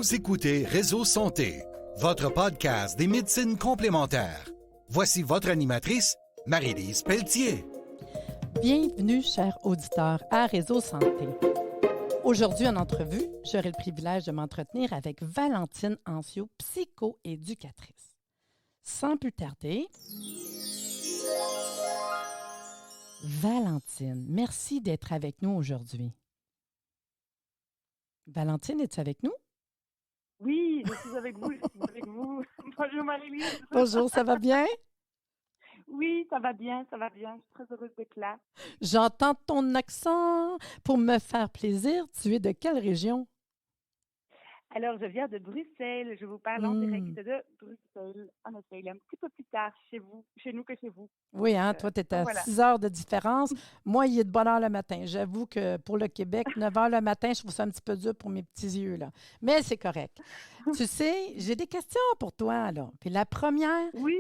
Vous écoutez Réseau Santé, votre podcast des médecines complémentaires. Voici votre animatrice, Marie-Lise Pelletier. Bienvenue, chers auditeurs, à Réseau Santé. Aujourd'hui, en entrevue, j'aurai le privilège de m'entretenir avec Valentine Ancio, psychoéducatrice. Sans plus tarder, Valentine, merci d'être avec nous aujourd'hui. Valentine, es-tu avec nous? Oui, je suis avec vous, je suis avec vous. Bonjour Marie-Lise. Bonjour, ça va bien? Oui, ça va bien, ça va bien. Je suis très heureuse d'être là. J'entends ton accent. Pour me faire plaisir, tu es de quelle région? Alors, je viens de Bruxelles. Je vous parle en direct de Bruxelles. En effet, il est un petit peu plus tard chez nous que chez vous. Oui, hein, Donc, toi, tu es à voilà. 6 heures de différence. Moi, il est de bonne heure le matin. J'avoue que pour le Québec, 9 heures le matin, je trouve ça un petit peu dur pour mes petits yeux, là. Mais c'est correct. Tu sais, j'ai des questions pour toi, là. Puis la première, Oui,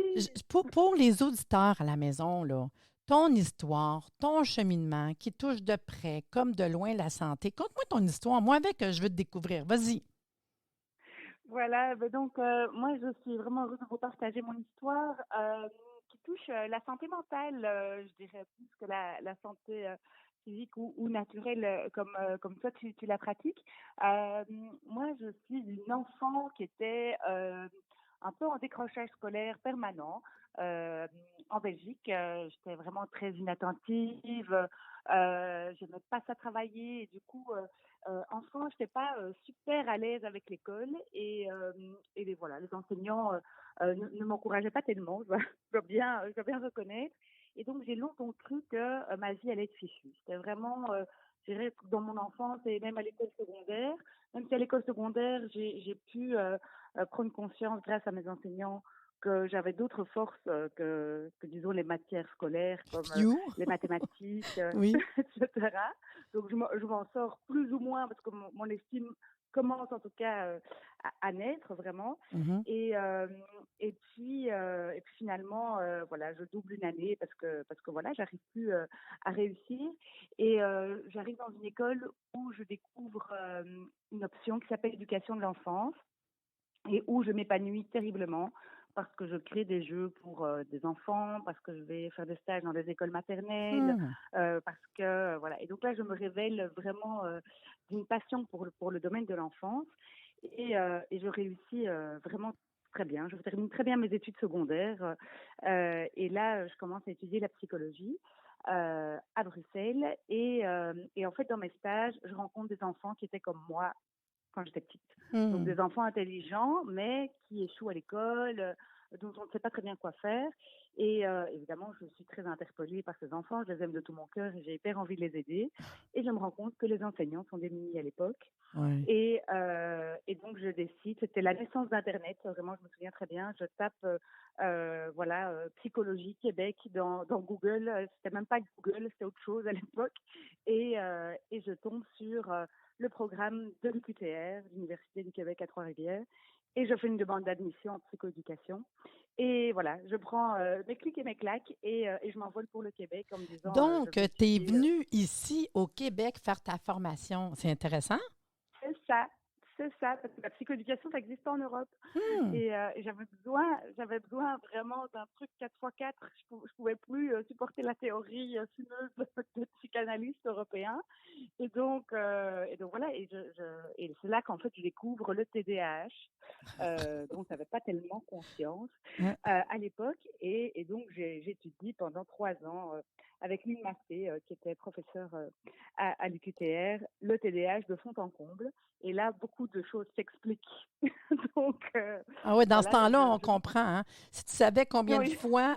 pour les auditeurs à la maison, là, ton histoire, ton cheminement qui touche de près comme de loin la santé. Conte-moi ton histoire. Moi, avec, je veux te découvrir. Vas-y. voilà. Donc, moi, je suis vraiment heureuse de vous partager mon histoire qui touche la santé mentale, je dirais plus que la santé physique ou naturelle comme toi, tu la pratiques. Euh, Moi, je suis une enfant qui était un peu en décrochage scolaire permanent. Euh, En Belgique, j'étais vraiment très inattentive. Je n'aimais pas ça travailler et du coup, enfant, je n'étais pas super à l'aise avec l'école et voilà, les enseignants ne m'encourageaient pas tellement, je dois bien reconnaître. Et donc, j'ai longtemps cru que ma vie allait être fichue. C'était vraiment, je dirais, dans mon enfance et même à l'école secondaire. Même si à l'école secondaire, j'ai pu prendre conscience, grâce à mes enseignants, que j'avais d'autres forces disons, les matières scolaires, comme You? les mathématiques, Oui. etc. Donc, je m'en sors plus ou moins parce que mon estime commence en tout cas à naître vraiment. Mhm. Et puis finalement, voilà, je double une année parce que voilà, j'arrive plus à réussir. Et j'arrive dans une école où je découvre une option qui s'appelle éducation de l'enfance et où je m'épanouis terriblement parce que je crée des jeux pour des enfants, parce que je vais faire des stages dans des écoles maternelles, Hmm. parce que voilà. Et donc là, je me révèle vraiment d'une passion pour le domaine de l'enfance et je réussis vraiment très bien. Je termine très bien mes études secondaires et là, je commence à étudier la psychologie à Bruxelles et en fait, dans mes stages, je rencontre des enfants qui étaient comme moi quand j'étais petite. Donc Hmm. des enfants intelligents, mais qui échouent à l'école, dont on ne sait pas très bien quoi faire. Et évidemment, je suis très interpellée par ces enfants, je les aime de tout mon cœur et j'ai hyper envie de les aider. Et je me rends compte que les enseignants sont démunis à l'époque. Ouais. Et donc je décide, c'était la naissance d'Internet, vraiment je me souviens très bien, je tape voilà, psychologie Québec dans Google, c'était même pas Google, c'était autre chose à l'époque, et je tombe sur le programme de l'UQTR, l'Université du Québec à Trois-Rivières, et je fais une demande d'admission en psychoéducation. Et voilà, je prends mes clics et mes claques et je m'envole pour le Québec en me disant je Donc, vais tu es étudier. venu ici au Québec faire ta formation. C'est intéressant? C'est ça, parce que la psychoéducation, ça existe en Europe. Hmm. Et j'avais besoin vraiment d'un truc 4x4. Je pouvais plus supporter la théorie fumeuse de psychanalyste européen. Et donc voilà, et c'est là qu'en fait je découvre le TDAH, dont je n'avais pas tellement conscience Ouais. à l'époque. Et donc j'étudie pendant 3 ans avec Lynn Massé, qui était professeur à l'UQTR, le TDAH de fond en comble. Et là, beaucoup de choses s'expliquent. donc Ah oui, dans ce voilà, donc temps-là, on comprend. Hein? Si tu savais combien de oui, fois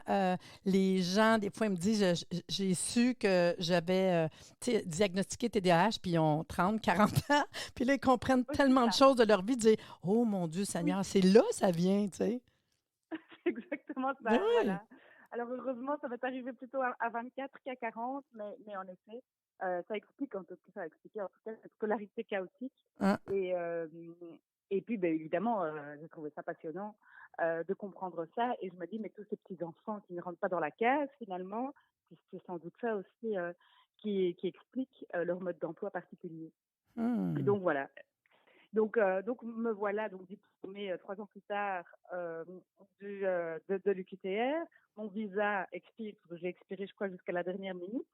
les gens, des fois, ils me disent, j'ai su que j'avais tu sais, diagnostiqué TDAH, puis ils ont 30, 40 ans, puis là, ils comprennent oui, c'est tellement de ça. choses de leur vie, ils disent, oh mon Dieu Oui, Seigneur, c'est là ça vient, tu sais. c'est exactement Ben ça, oui. voilà. Alors heureusement, ça va arriver plutôt à 24 qu'à 40, mais en effet, ça explique en tout cas, ça explique en tout cas cette scolarité chaotique. Hein? Et, euh, et puis, ben, évidemment, j'ai trouvé ça passionnant de comprendre ça. Et je me dis, mais tous ces petits-enfants qui ne rentrent pas dans la case, finalement, c'est sans doute ça aussi qui explique leur mode d'emploi particulier. Et Hmm. donc voilà. Donc me voilà donc diplômée 3 ans plus tard de l'UQTR. Mon visa expire, parce que j'ai expiré, je crois, jusqu'à la dernière minute.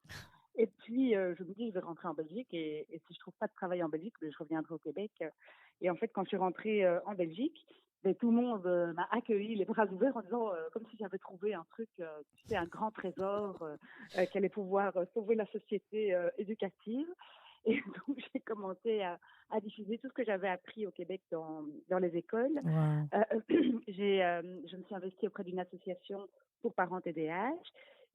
Et puis, je me dis, je vais rentrer en Belgique et si je trouve pas de travail en Belgique, ben, je reviendrai au Québec. Et en fait, quand je suis rentrée en Belgique, ben, tout le monde m'a accueilli les bras ouverts en disant, comme si j'avais trouvé un truc, tu sais, un grand trésor qui allait pouvoir sauver la société éducative. Et donc, j'ai commencé à diffuser tout ce que j'avais appris au Québec dans les écoles. Wow. Je me suis investie auprès d'une association pour parents TDAH.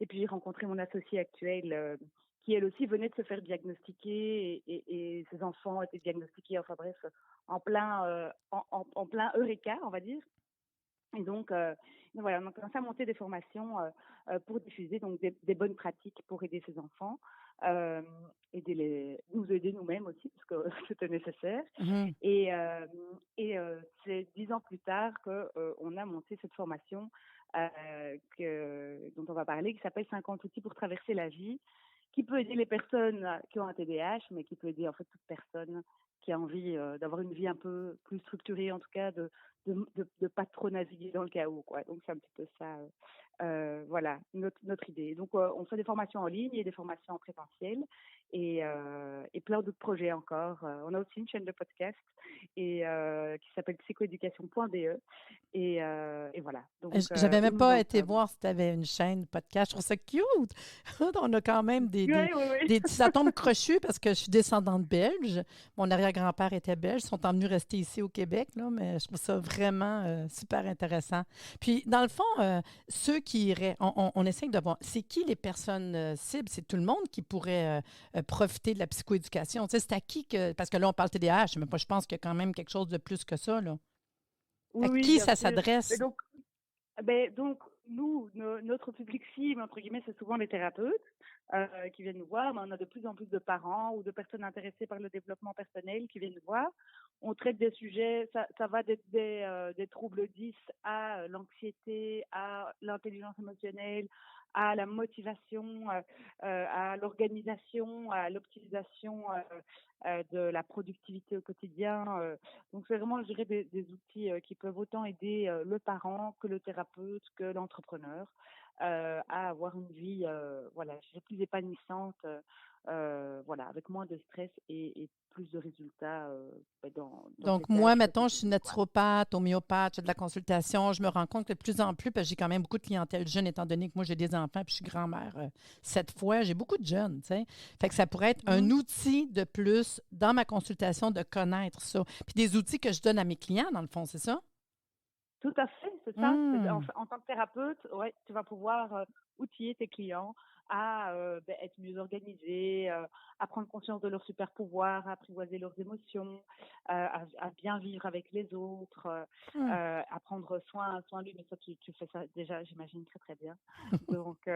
Et puis, j'ai rencontré mon associée actuelle qui, elle aussi, venait de se faire diagnostiquer et ses enfants étaient diagnostiqués, enfin bref, en plein Eureka, on va dire. Et donc voilà, on a commencé à monter des formations pour diffuser donc des bonnes pratiques pour aider ces enfants, euh, nous aider nous-mêmes aussi, parce que c'était nécessaire. Mhm. Et c'est 10 ans plus tard qu'on a monté cette formation dont on va parler, qui s'appelle 50 outils pour traverser la vie, qui peut aider les personnes qui ont un TDAH, mais qui peut aider en fait toute personne qui a envie d'avoir une vie un peu plus structurée, en tout cas de pas trop naviguer dans le chaos, quoi. Donc c'est un petit peu ça, voilà, notre idée. Donc on fait des formations en ligne et des formations en présentiel et plein d'autres projets encore. On a aussi une chaîne de podcast qui s'appelle psychoéducation.be et voilà. Donc J'avais où même nous pas en été sommes. voir si tu avais une chaîne podcast. Je trouve ça cute. On a quand même Oui, oui, oui. des petits atomes crochus parce que je suis descendante belge. Mon arrière-grand-père était belge. Ils sont emmenés rester ici au Québec, là, mais je trouve ça vraiment super intéressant. Puis, dans le fond, ceux qui iraient, on essaye de voir, c'est qui les personnes cibles? C'est tout le monde qui pourrait profiter de la psychoéducation. Tu sais, c'est à qui que. Parce que là, on parle TDAH, mais moi, je pense qu'il y a quand même quelque chose de plus que ça, là. Oui, À oui, qui bien ça sûr. Mais s'adresse? donc nous, notre public cible, entre guillemets, c'est souvent les thérapeutes qui viennent nous voir, mais on a de plus en plus de parents ou de personnes intéressées par le développement personnel qui viennent nous voir. On traite des sujets, ça va des troubles 10 à l'anxiété, à l'intelligence émotionnelle, à la motivation, à l'organisation, à l'optimisation de la productivité au quotidien. Donc, c'est vraiment, je dirais, des outils qui peuvent autant aider le parent que le thérapeute, que l'entrepreneur à avoir une vie voilà, je dirais plus épanouissante, voilà, avec moins de stress et plus de résultats dans ses Donc, moi, tâches mettons, je suis quotidiennes, quoi. naturopathe, homéopathe, je fais de la consultation. Je me rends compte que de plus en plus, parce que j'ai quand même beaucoup de clientèle jeune, étant donné que moi, j'ai des enfants puis je suis grand-mère 7 fois. J'ai beaucoup de jeunes, tu sais. Fait que ça pourrait être un Mhm. outil de plus dans ma consultation de connaître ça. Puis des outils que je donne à mes clients, dans le fond, c'est ça? Tout à fait, c'est ça. Hum. En tant que thérapeute, ouais, tu vas pouvoir outiller tes clients à être mieux organisés, à prendre conscience de leurs super pouvoirs, à apprivoiser leurs émotions, à bien vivre avec les autres, Hum. à prendre soin de lui. Mais ça, tu fais ça déjà, j'imagine, très très bien. Donc,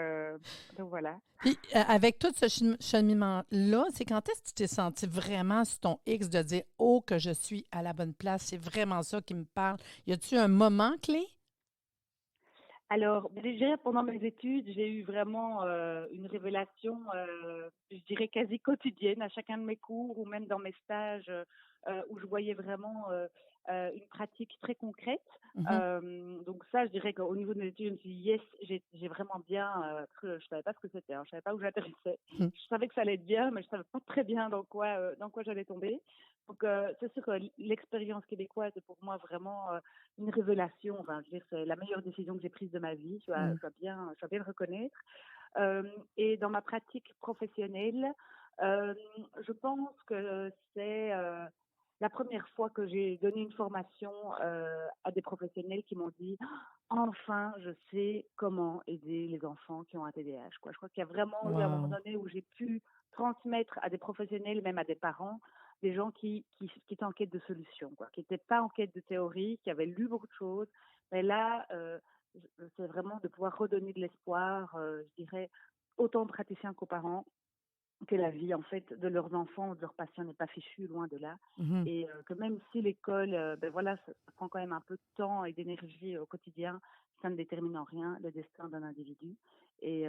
donc voilà. Puis, avec tout ce cheminement-là, c'est quand est-ce que tu t'es senti vraiment sur ton X de dire, oh, que je suis à la bonne place, c'est vraiment ça qui me parle. Y a-tu un moment clé? Alors, déjà, pendant mes études, j'ai eu vraiment une révélation, je dirais quasi quotidienne à chacun de mes cours ou même dans mes stages où je voyais vraiment une pratique très concrète. Mhm. Donc ça, je dirais qu'au niveau de mes études, je me suis dit, yes, j'ai vraiment bien cru. Je savais pas ce que c'était, hein, je savais pas où j'atterrissais. Mhm. Je savais que ça allait être bien, mais je savais pas très bien dans quoi j'allais tomber. Donc, c'est sûr que l'expérience québécoise est pour moi vraiment une révélation. Enfin, je veux dire, c'est la meilleure décision que j'ai prise de ma vie. Je dois bien le reconnaître. Et dans ma pratique professionnelle, euh, je pense que c'est la première fois que j'ai donné une formation à des professionnels qui m'ont dit enfin, je sais comment aider les enfants qui ont un TDAH, quoi. Je crois qu'il y a vraiment eu un moment Wow. donné où j'ai pu transmettre à des professionnels, même à des parents, des gens qui étaient en quête de solutions, quoi, qui n'étaient pas en quête de théorie, qui avaient lu beaucoup de choses. Mais là, c'est vraiment de pouvoir redonner de l'espoir, je dirais, autant aux praticiens qu'aux parents, que la vie, en fait, de leurs enfants ou de leurs patients n'est pas fichue, loin de là. Mhm. Et que même si l'école, voilà, ça prend quand même un peu de temps et d'énergie au quotidien, ça ne détermine en rien le destin d'un individu. Et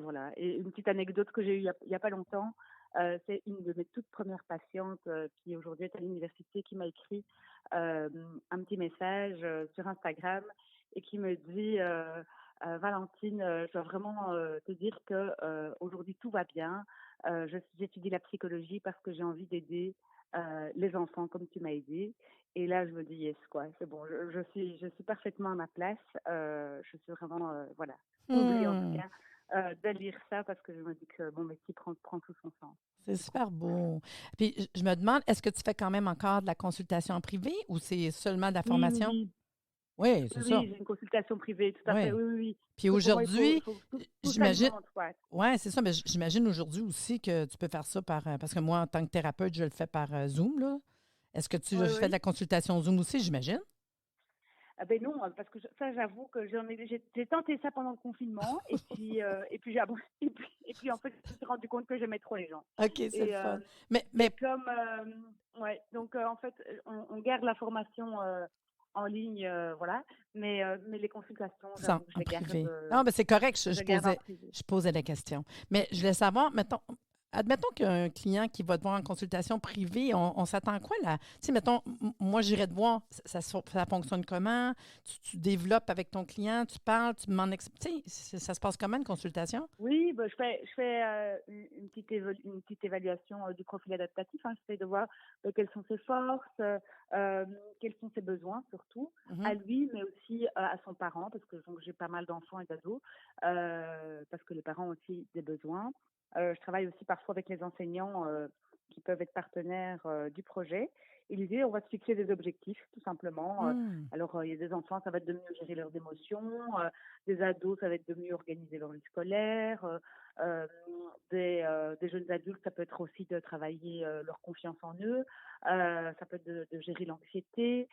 voilà. Et une petite anecdote que j'ai eue il y a pas longtemps, c'est une de mes toutes premières patientes qui aujourd'hui est à l'université qui m'a écrit un petit message sur Instagram et qui me dit Valentine, je dois vraiment te dire que aujourd'hui tout va bien. J'étudie la psychologie parce que j'ai envie d'aider les enfants comme tu m'as aidé. Et là, je me dis yes, quoi. C'est bon, je suis parfaitement à ma place. Je suis vraiment, voilà, comblée en tout Hmm, cas de lire ça parce que je me dis que mon métier prend tout son sens. c'est Du coup, super voilà. beau. Puis je me demande, est-ce que tu fais quand même encore de la consultation en privé ou c'est seulement de la Oui, oui, formation? oui. Oui, Oui, c'est ça. oui, j'ai une consultation privée, tout à fait. Oui. Oui, oui, oui. Puis Parce que pour moi, il aujourd'hui, faut que tout j'imagine, s'alimente, quoi. ouais, c'est ça, mais j'imagine aujourd'hui aussi que tu peux faire ça parce que moi, en tant que thérapeute, je le fais par Zoom, là. Est-ce que tu Oui, fais de oui. la consultation Zoom aussi, j'imagine? Ah ben non, parce que ça, j'avoue que j'ai tenté ça pendant le confinement et puis et puis en fait, je me suis rendu compte que j'aimais trop les gens. OK, c'est le Et, fun. euh, Mais, et mais comme, ouais, donc en fait, on garde la formation en ligne, voilà, mais les consultations, sans, j'avoue que en je les garde, privé. Non, mais c'est correct, je les garde en privé. je posais la question. Mais je voulais savoir, admettons qu'un client qui va te voir en consultation privée, on s'attend à quoi là? Tu sais, mettons, moi, j'irais te voir, ça fonctionne comment? Tu développes avec ton client, tu parles, tu m'en expliques. Tu sais, ça se passe comment une consultation? Oui, bah, je fais une petite évaluation du profil adaptatif. Hein. J'essaie de voir quelles sont ses forces, quels sont ses besoins surtout, à Mhm. lui, mais aussi à son parent, parce que donc, j'ai pas mal d'enfants et d'ados, parce que les parents ont aussi des besoins. Je travaille aussi parfois avec les enseignants qui peuvent être partenaires du projet. Et l'idée, on va se fixer des objectifs, tout simplement. Hmm. Alors, il y a des enfants, ça va être de mieux gérer leurs émotions. Des ados, ça va être de mieux organiser leur vie scolaire. Euh, des jeunes adultes, ça peut être aussi de travailler leur confiance en eux. Ça peut être de gérer l'anxiété.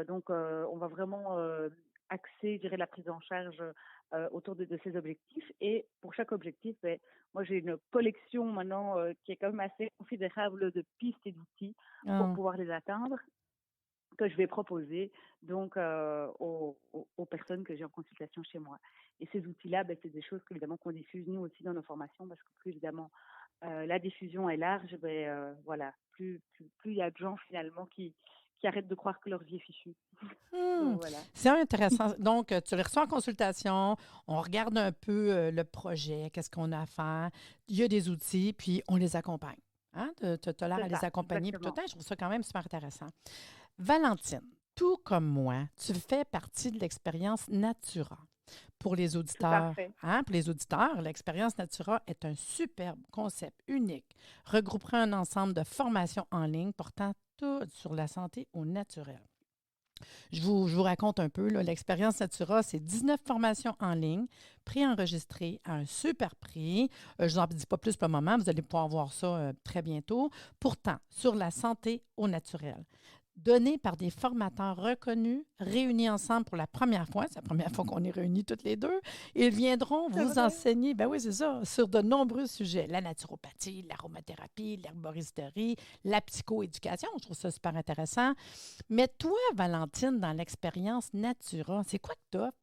Donc, on va vraiment axer, je dirais, la prise en charge autour de ces objectifs. Et pour chaque objectif, ben, moi, j'ai une collection maintenant qui est quand même assez considérable de pistes et d'outils pour Ah. pouvoir les atteindre que je vais proposer donc aux personnes que j'ai en consultation chez moi. Et ces outils-là, ben, c'est des choses qu'évidemment qu'on diffuse nous aussi dans nos formations parce que plus évidemment la diffusion est large, ben, voilà, plus il y a de gens finalement qui arrêtent de croire que leur vie est fichue. Hmm. Donc voilà. C'est intéressant. Donc, tu les reçois en consultation, on regarde un peu le projet, qu'est-ce qu'on a à faire. Il y a des outils, puis on les accompagne. Hein? Tu as l'air C'est à les ça, accompagner, puis tout. exactement. Hein, je trouve ça quand même super intéressant. Valentine, tout comme moi, tu fais partie de l'expérience Natura. Pour les Tout à auditeurs, fait. hein, pour les auditeurs, l'expérience Natura est un superbe concept unique, regroupant un ensemble de formations en ligne portant tout sur la santé au naturel. Je vous raconte un peu, là, l'expérience Natura, c'est 19 formations en ligne, préenregistrées à un super prix. Je ne vous en dis pas plus pour le moment, vous allez pouvoir voir ça très bientôt. Pourtant, sur la santé au naturel. Données par des formateurs reconnus, réunis ensemble pour la première fois. C'est la première fois qu'on est réunis toutes les deux. Ils viendront C'est vous vrai. enseigner, ben oui, c'est ça, sur de nombreux sujets. La naturopathie, l'aromathérapie, l'herboristerie, la psychoéducation. Je trouve ça super intéressant. Mais toi, Valentine, dans l'expérience Natura, c'est quoi que tu offres?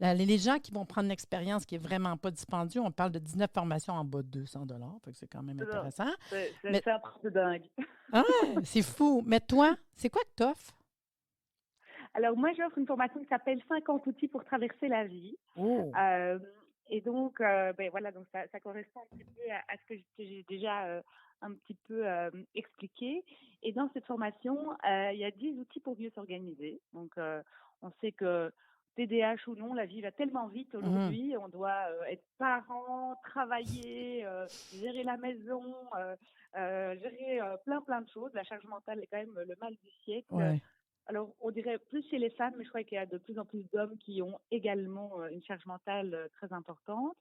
Les gens qui vont prendre l'expérience qui est vraiment pas dispendieux, on parle de 19 formations en bas de 200 fait que c'est quand même C'est ça. intéressant. C'est Mais, un truc de dingue. ah, c'est fou. Mais toi, c'est quoi que tu offres? Alors moi, j'offre une formation qui s'appelle 50 outils pour traverser la vie. Oh. Euh, et donc, ben voilà, donc ça correspond un petit peu à ce que j'ai déjà un petit peu expliqué. Et dans cette formation, il y a 10 outils pour mieux s'organiser. Donc, on sait que TDAH ou non, la vie va tellement vite Mhm. aujourd'hui. On doit être parent, travailler, gérer la maison, gérer plein de choses. La charge mentale est quand même le mal du siècle. Ouais. Alors, on dirait plus chez les femmes, mais je crois qu'il y a de plus en plus d'hommes qui ont également une charge mentale très importante.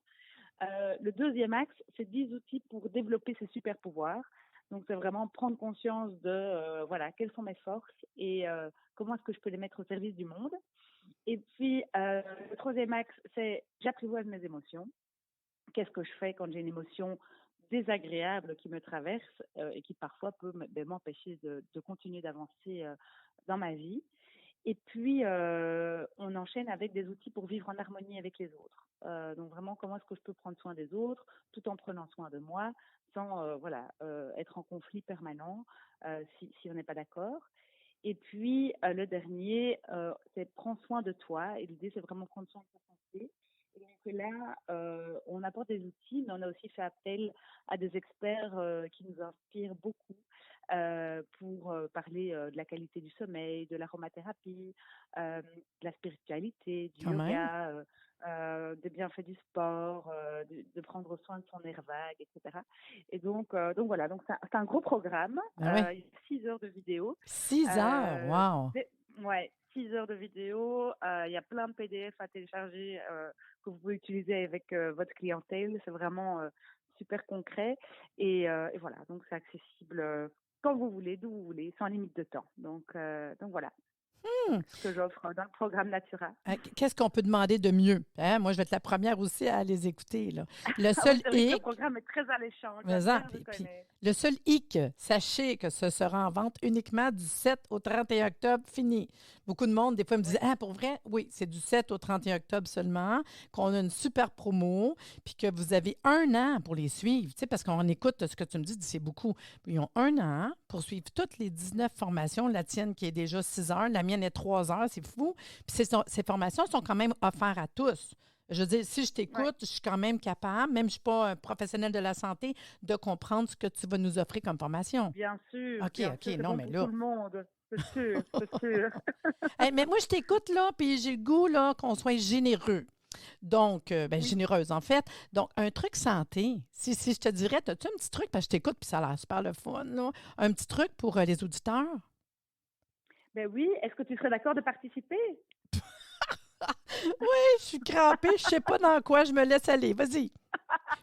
Le deuxième axe, c'est 10 outils pour développer ses super pouvoirs. Donc, c'est vraiment prendre conscience de, voilà, quelles sont mes forces et comment est-ce que je peux les mettre au service du monde. Et puis, le troisième axe, c'est j'apprivoise mes émotions. Qu'est-ce que je fais quand j'ai une émotion désagréable qui me traverse et qui parfois peut m'empêcher de continuer d'avancer dans ma vie. Et puis, on enchaîne avec des outils pour vivre en harmonie avec les autres. Donc vraiment, comment est-ce que je peux prendre soin des autres tout en prenant soin de moi, sans être en conflit permanent si on n'est pas d'accord. Et puis, le dernier, c'est prends soin de toi. Et l'idée, c'est vraiment prendre soin de ta santé. Et donc là, on apporte des outils, mais on a aussi fait appel à des experts qui nous inspirent beaucoup pour parler de la qualité du sommeil, de l'aromathérapie, de la spiritualité, du Quand même. yoga, des bienfaits du sport, de prendre soin de son nerf vague, etc. Et donc voilà, donc c'est un gros programme, Ben oui. il y a 6 heures de vidéo. 6 heures, Euh, wow! ouais, 6 heures de vidéo. Il y a plein de PDF à télécharger que vous pouvez utiliser avec votre clientèle. C'est vraiment super concret. Et voilà, donc c'est accessible quand vous voulez, d'où vous voulez, sans limite de temps. Donc voilà Hmm. ce que j'offre dans le programme Natura. Qu'est-ce qu'on peut demander de mieux? Hein? Moi, je vais être la première aussi à les écouter, là. Le Ah oui, seul c'est vrai que le hic, programme est très alléchant. J'aime mais-en, bien, je puis connais. le seul hic, sachez que ce sera en vente uniquement du 7 au 31 octobre, fini. Beaucoup de monde, des fois, me disent, Oui, ah, pour vrai? Oui, c'est du 7 au 31 octobre seulement, qu'on a une super promo, puis que vous avez 1 an pour les suivre, tu sais, parce qu'on écoute ce que tu me dis, c'est beaucoup. Ils ont 1 an pour suivre toutes les 19 formations, la tienne qui est déjà 6 heures, la mienne est 3 heures, c'est fou. Puis ces formations sont quand même offertes à tous. Je veux dire, si je ouais, t'écoute, je suis quand même capable, même si je ne suis pas un professionnel de la santé, de comprendre ce que tu vas nous offrir comme formation. OK, bien OK, sûr, c'est non, bon mais pour tout là. le monde. C'est sûr, c'est sûr. Hey, mais moi, je t'écoute, là, puis j'ai le goût, là, qu'on soit généreux. Donc, Oui. généreuse, en fait. Donc, un truc santé. Si je te dirais, as-tu un petit truc, parce que je t'écoute, puis ça a l'air super le fun, là. Un petit truc pour les auditeurs? Ben oui, est-ce que tu serais d'accord de participer? Oui, je suis crampée, je sais pas dans quoi, je me laisse aller. Vas-y.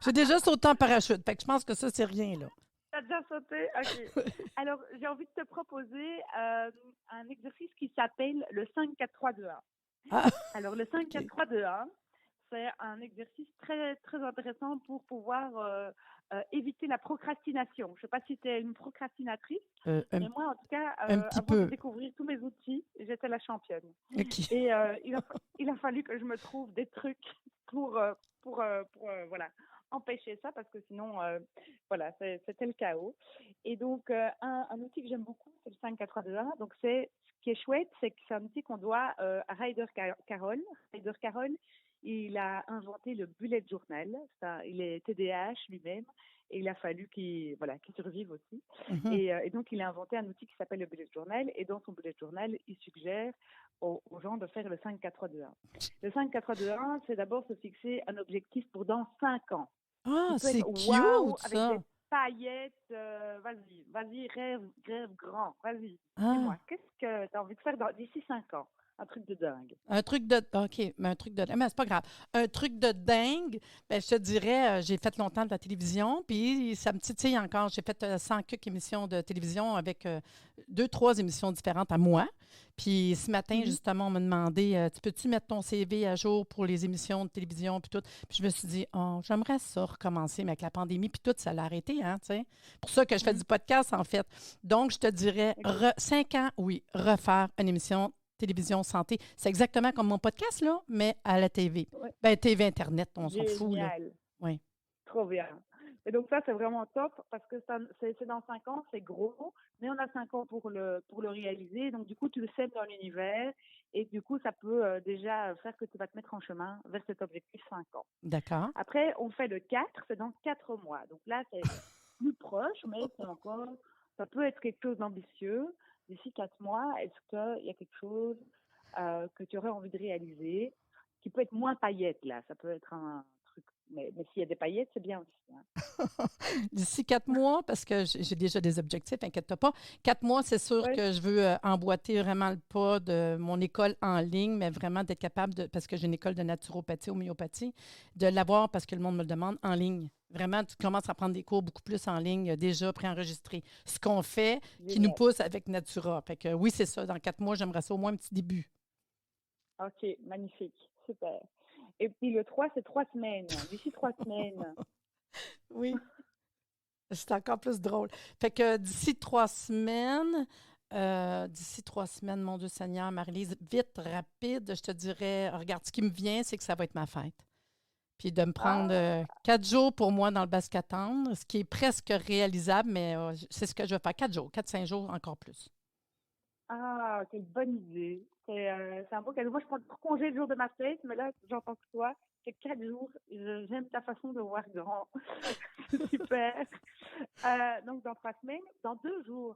J'ai déjà sauté en parachute, fait que je pense que ça, c'est rien, là. T'as déjà sauté? OK. Alors, j'ai envie de te proposer un exercice qui s'appelle le 5-4-3-2-1. Ah, Alors, le OK. 5-4-3-2-1, c'est un exercice très, très intéressant pour pouvoir éviter la procrastination. Je ne sais pas si tu es une procrastinatrice, Euh, un, mais moi, en tout cas, un petit avant de peu. découvrir tous mes outils, j'étais la championne. OK. Et il a fallu que je me trouve des trucs pour voilà, empêcher ça, parce que sinon, voilà, c'était le chaos. Et donc, un outil que j'aime beaucoup, c'est le 5-4-2-1. Donc, ce qui est chouette, c'est que c'est un outil qu'on doit à Ryder Carroll. Ryder Carroll, il a inventé le bullet journal. Il est TDAH lui-même. Et il a fallu qu'il survive aussi. Mhm. Et donc, il a inventé un outil qui s'appelle le bullet journal. Et dans son bullet journal, il suggère aux gens de faire le 5-4-3-2-1. Le 5-4-3-2-1, c'est d'abord se fixer un objectif pour dans 5 ans, qui Ah, peut c'est être waouh, cute, avec des ça. paillettes. Vas-y, rêve grand, vas-y. Dis-moi, Ah, qu'est-ce que tu as envie de faire d'ici 5 ans? Un truc de dingue. un truc de. OK, mais un truc de. Mais c'est pas grave. Un truc de dingue, ben, je te dirais, j'ai fait longtemps de la télévision, puis ça me titille encore. J'ai fait 100 quelques émissions de télévision avec 2, 3 émissions différentes à moi. Puis ce matin, Mhm. justement, on m'a demandé tu peux-tu mettre ton CV à jour pour les émissions de télévision, puis tout. Puis je me suis dit, oh, j'aimerais ça recommencer, mais avec la pandémie, puis tout, ça l'a arrêté, hein, tu sais. Pour ça que je fais Mhm. du podcast, en fait. Donc, je te dirais, OK. 5 ans, oui, refaire une émission télévision santé. C'est exactement comme mon podcast, là, mais à la TV. Ouais. Ben, TV Internet, on s'en fout, là. Génial. Oui. Trop bien. Et donc ça, c'est vraiment top parce que c'est dans 5 ans, c'est gros, mais on a 5 ans pour le réaliser. Donc du coup, tu le sèmes dans l'univers et du coup, ça peut déjà faire que tu vas te mettre en chemin vers cet objectif 5 ans. D'accord. Après, on fait le 4, c'est dans 4 mois. Donc là, c'est plus proche, mais c'est encore, ça peut être quelque chose d'ambitieux. D'ici 4 mois, est-ce qu'il y a quelque chose que tu aurais envie de réaliser qui peut être moins paillette là? Ça peut être un truc, mais s'il y a des paillettes, c'est bien aussi, hein. D'ici 4 mois, parce que j'ai déjà des objectifs, inquiète-toi pas. 4 mois, c'est sûr Ouais. que je veux emboîter vraiment le pas de mon école en ligne, mais vraiment d'être capable de, parce que j'ai une école de naturopathie, homéopathie, de l'avoir parce que le monde me le demande en ligne. Vraiment, tu commences à prendre des cours beaucoup plus en ligne, déjà préenregistrés. Ce qu'on fait qui nous Génial. pousse avec Natura. Fait que oui, c'est ça. Dans 4 mois, j'aimerais ça au moins un petit début. Ok, magnifique, super. Et puis le 3, c'est 3 semaines. D'ici 3 semaines. Oui. C'est encore plus drôle. Fait que d'ici 3 semaines, D'ici 3 semaines, mon Dieu Seigneur, Marie-Lise, vite, rapide, je te dirais, regarde, ce qui me vient, c'est que ça va être ma fête. Puis de me prendre Ah, 4 jours pour moi dans le basket-tendre, ce qui est presque réalisable, mais c'est ce que je vais faire. 4 jours, 4, 5 jours, encore plus. ah, quelle bonne idée. C'est un beau cadeau. Moi, je prends pour congé le jour de ma fête, mais là, j'entends que toi, c'est 4 jours. J'aime ta façon de voir grand. C'est super. Donc, dans 3 semaines, dans 2 jours.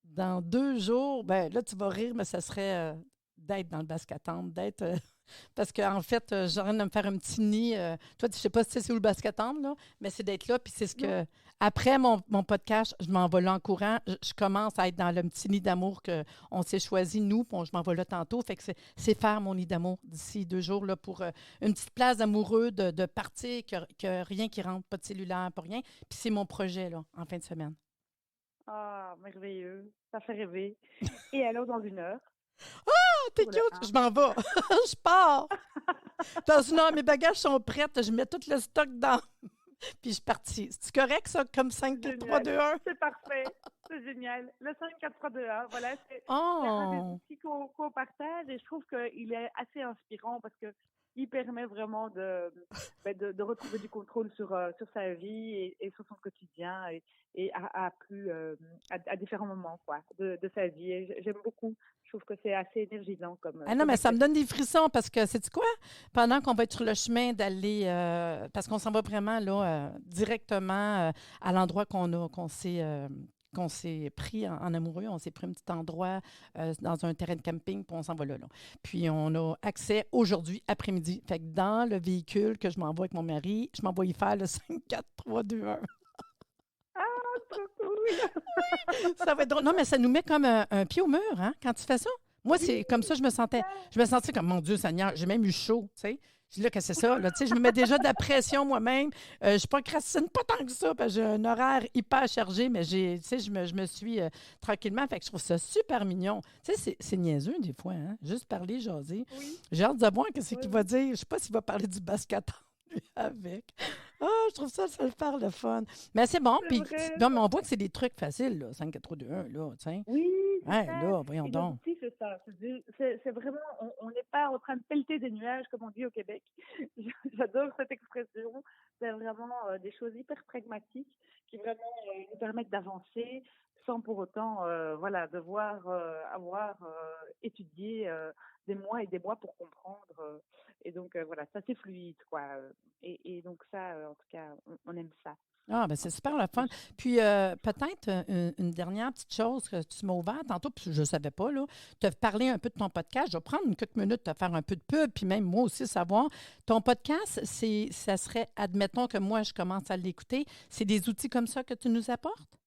Dans 2 jours, ben là, tu vas rire, mais ça serait d'être dans le basket-tendre, d'être. Parce qu'en fait, j'aurais de me faire un petit nid. Toi, je ne sais pas si c'est où le basket-tendre, là, mais c'est d'être là. Puis c'est ce Non. que. Après mon podcast, je m'en vais là en courant. Je commence à être dans le petit nid d'amour qu'on s'est choisi, nous. Puis je m'en vais là tantôt. Fait que c'est faire mon nid d'amour d'ici 2 jours là, pour une petite place d'amoureux, de partir, que rien qui rentre, pas de cellulaire, pas rien. Puis c'est mon projet, là, en fin de semaine. Ah, merveilleux. Ça fait rêver. Et alors, dans 1 heure, Ah, t'es pour le cute! 1. Je m'en vais. Je pars. Dans 1 heure, mes bagages sont prêts. Je mets tout le stock dans. Puis je suis partie. C'est correct, ça, comme 5, 4, 3, Génial. 2, 1? C'est parfait. C'est génial. Le 5, 4, 3, 2, 1. Voilà, c'est un des Oh! outils qu'on partage et je trouve qu'il est assez inspirant parce que il permet vraiment de retrouver du contrôle sur sa vie et sur son quotidien et à différents moments quoi, de sa vie. Et j'aime beaucoup. Je trouve que c'est assez énergisant Ah non, comme mais ça me exercice. donne des frissons parce que, sais-tu quoi? Pendant qu'on va être sur le chemin d'aller, parce qu'on s'en va vraiment là, directement à l'endroit qu'on s'est pris en amoureux. On s'est pris un petit endroit dans un terrain de camping, puis on s'en va là. Puis on a accès aujourd'hui, après-midi. Fait que dans le véhicule que je m'envoie avec mon mari, je m'envoie y faire le 5, 4, 3, 2, 1. Ah, trop cool! Ça va être drôle. Non, mais ça nous met comme un pied au mur, hein, quand tu fais ça. Moi, Oui, c'est comme ça, je me sentais. super. Je me sentais comme, mon Dieu Seigneur, j'ai même eu chaud, tu sais. Je dis là, que c'est ça? Là, tu sais, je me mets déjà de la pression moi-même. Je procrastine pas tant que ça, parce que j'ai un horaire hyper chargé, mais tu sais, je me suis tranquillement. Fait que je trouve ça super mignon. Tu sais, c'est niaiseux des fois, hein? Juste parler, jaser. Oui, J'ai hâte de voir qu'est-ce oui, qu'il va oui. dire. Je sais pas s'il va parler du basket lui, avec. Ah, je trouve ça le faire le fun. Mais c'est bon. C'est Puis, vrai. non, mais on voit que c'est des trucs faciles, là. 5, 4, 3, 2, 1, là, tu sais. Oui, c'est Ouais, ça. là, voyons Et donc. l'objectif, c'est ça. C'est vraiment, on n'est pas en train de pelleter des nuages, comme on dit au Québec. J'adore cette expression. C'est vraiment des choses hyper pragmatiques qui vraiment nous permettent d'avancer sans pour autant voilà, devoir avoir étudié des mois et des mois pour comprendre. Et donc, voilà, ça c'est fluide, quoi. Et donc ça, en tout cas, on aime ça. Ah, ben c'est En tout super cas. le fun. Puis, peut-être une dernière petite chose que tu m'as ouvert tantôt, puis je ne savais pas, là. Tu as parlé un peu de ton podcast. Je vais prendre une quelques minutes de faire un peu de pub, puis même moi aussi savoir. Ton podcast, ça serait, admettons que moi, je commence à l'écouter, c'est des outils comme ça que tu nous apportes?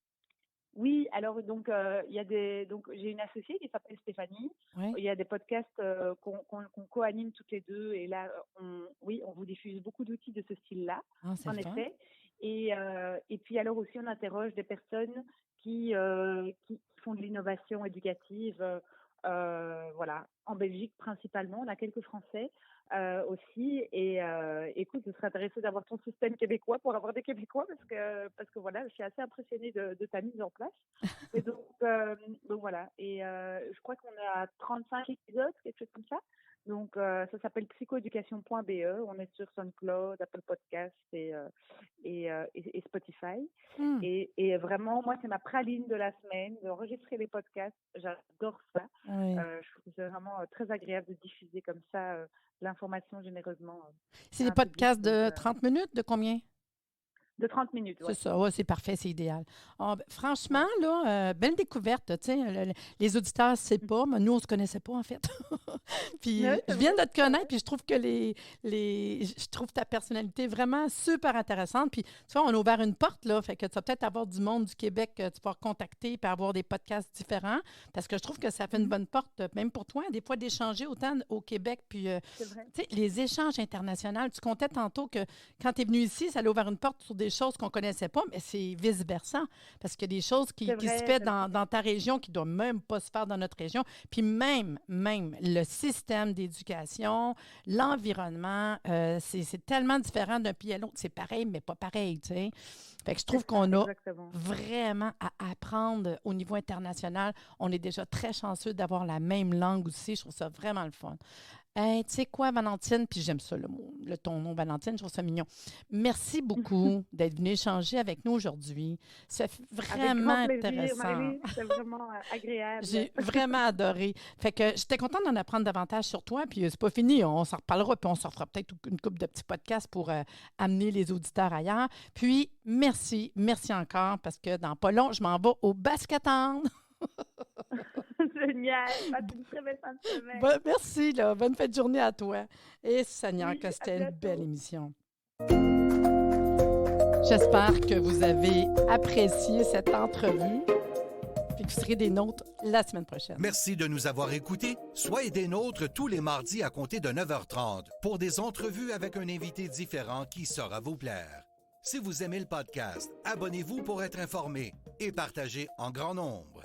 Oui, alors donc il y a donc j'ai une associée qui s'appelle Stéphanie. Oui. Il y a des podcasts qu'on co-anime toutes les deux et là on vous diffuse beaucoup d'outils de ce style-là, Ah, c'est en le fun. effet. Et puis alors aussi on interroge des personnes qui font de l'innovation éducative, voilà, en Belgique principalement. On a quelques Français aussi. Et écoute, je serais intéressée d'avoir ton système québécois pour avoir des Québécois parce que voilà, je suis assez impressionnée de ta mise en place. Et donc voilà. Et je crois qu'on est à 35 épisodes, quelque chose comme ça. Donc ça s'appelle psychoéducation.be. On est sur SoundCloud, Apple Podcast et Spotify. Hmm. Et vraiment, moi, c'est ma praline de la semaine, d'enregistrer les podcasts. J'adore ça. Oui. Je trouve que c'est vraiment très agréable de diffuser comme ça l'information généreusement C'est à des un public. podcasts Donc, de 30 minutes, de combien? de 30 minutes, C'est ouais. ça, ouais, c'est parfait, c'est idéal. Ah, ben, franchement, là, belle découverte. Tu sais, les auditeurs ne savent pas, mais nous, on ne se connaissait pas, en fait. Puis, Ouais, je c'est viens vrai, de te c'est connaître, vrai. puis je trouve que je trouve ta personnalité vraiment super intéressante. Puis, tu vois, on a ouvert une porte, là, fait que tu vas peut-être avoir du monde du Québec que tu vas contacter puis avoir des podcasts différents, parce que je trouve que ça fait une bonne porte, même pour toi, des fois, d'échanger autant au Québec. Puis, C'est vrai. tu sais, les échanges internationaux, tu comptais tantôt que quand tu es venu ici, ça a ouvert une porte sur des choses qu'on ne connaissait pas, mais c'est vice-versa. Parce qu'il y a des choses qui se vrai, fait dans ta région qui ne doivent même pas se faire dans notre région. Puis même le système d'éducation, l'environnement, c'est tellement différent d'un pays à l'autre. C'est pareil, mais pas pareil, tu sais. Fait que je trouve qu'on a exactement. vraiment à apprendre au niveau international. On est déjà très chanceux d'avoir la même langue aussi. Je trouve ça vraiment le fun. Hey, tu sais quoi, Valentine? Puis j'aime ça, ton nom, Valentine, je trouve ça mignon. Merci beaucoup d'être venue échanger avec nous aujourd'hui. Ça fait vraiment Avec grand plaisir, intéressant. Marie, c'était vraiment agréable. J'ai vraiment adoré. Fait que j'étais contente d'en apprendre davantage sur toi. Puis c'est pas fini, on s'en reparlera. Puis on se refera peut-être une couple de petits podcasts pour amener les auditeurs ailleurs. Puis merci encore parce que dans pas long, je m'en vais au Basque-Tendre. Génial. Passe une très belle fin de semaine. Merci, là. Bonne fête de journée à toi. Et Seigneur, Oui, que à c'était une bientôt. belle émission. J'espère que vous avez apprécié cette entrevue et que vous serez des nôtres la semaine prochaine. Merci de nous avoir écoutés. Soyez des nôtres tous les mardis à compter de 9h30 pour des entrevues avec un invité différent qui saura vous plaire. Si vous aimez le podcast, abonnez-vous pour être informé et partagez en grand nombre.